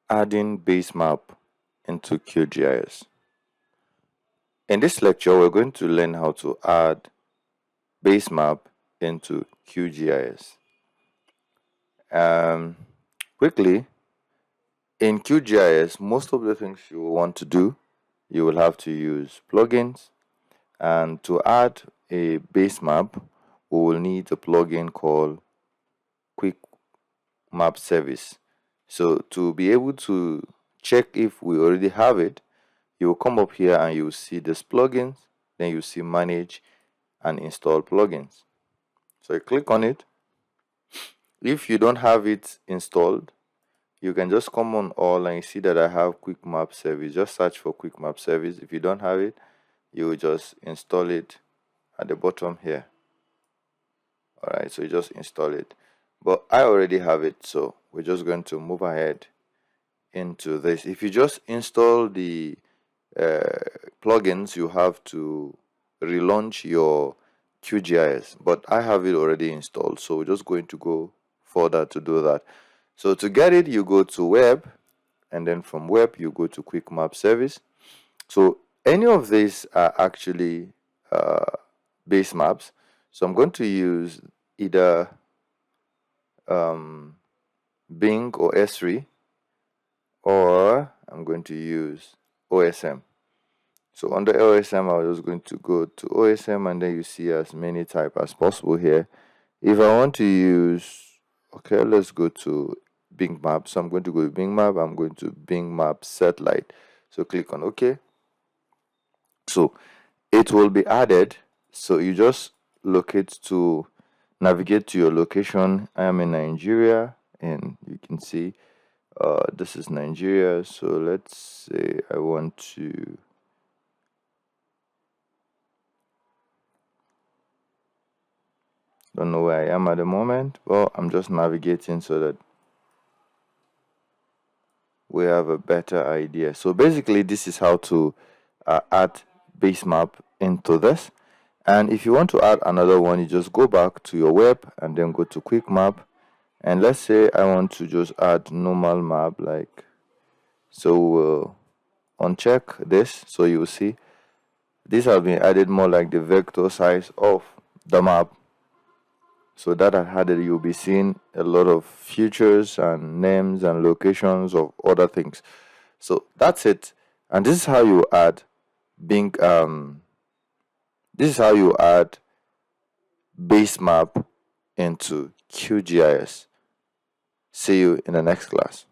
Adding Basemap into QGIS. In this lecture, we're going to learn how to add Basemap into QGIS. Quickly, in QGIS, most of the things you will want to do, you will have to use plugins. And to add a Basemap, we will need a plugin called Quick Map Service. So to be able to check if we already have it, you will come up here and you will see this plugins, then you see manage and install plugins. So you click on it. If you don't have it installed, you can just come on all and you see that I have Quick Map Service. Just search for Quick Map Service. If you don't have it, you will just install it at the bottom here. Alright, so you just install it. But I already have it, so we're just going to move ahead into this. If you just install the plugins, you have to relaunch your QGIS, but I have it already installed, so we're just going to go further to do that. So to get it, you go to web, and then from web you go to Quick Map Service. So any of these are actually base maps, so I'm going to use either Bing or S3, or I'm going to use OSM. So under OSM, I'm just going to go to OSM, and then you see as many types as possible here. If I want to use, okay, let's go to Bing Map. So I'm going to go to Bing Map. I'm going to Bing Map Satellite. So click on OK. So it will be added. So you just navigate to your location. I am in Nigeria, and you can see this is Nigeria. So let's say I want to don't know where I am at the moment. Well, I'm just navigating so that we have a better idea. So basically, this is how to add Basemap into this. And if you want to add another one, you just go back to your web and then go to Quick Map. And let's say I want to just add normal map, like so. We'll uncheck this, so you will see these have been added more like the vector size of the map. So that I had it, you'll be seeing a lot of features and names and locations of other things. So that's it. And this is how you add Bing. This is how you add Basemap into QGIS. See you in the next class.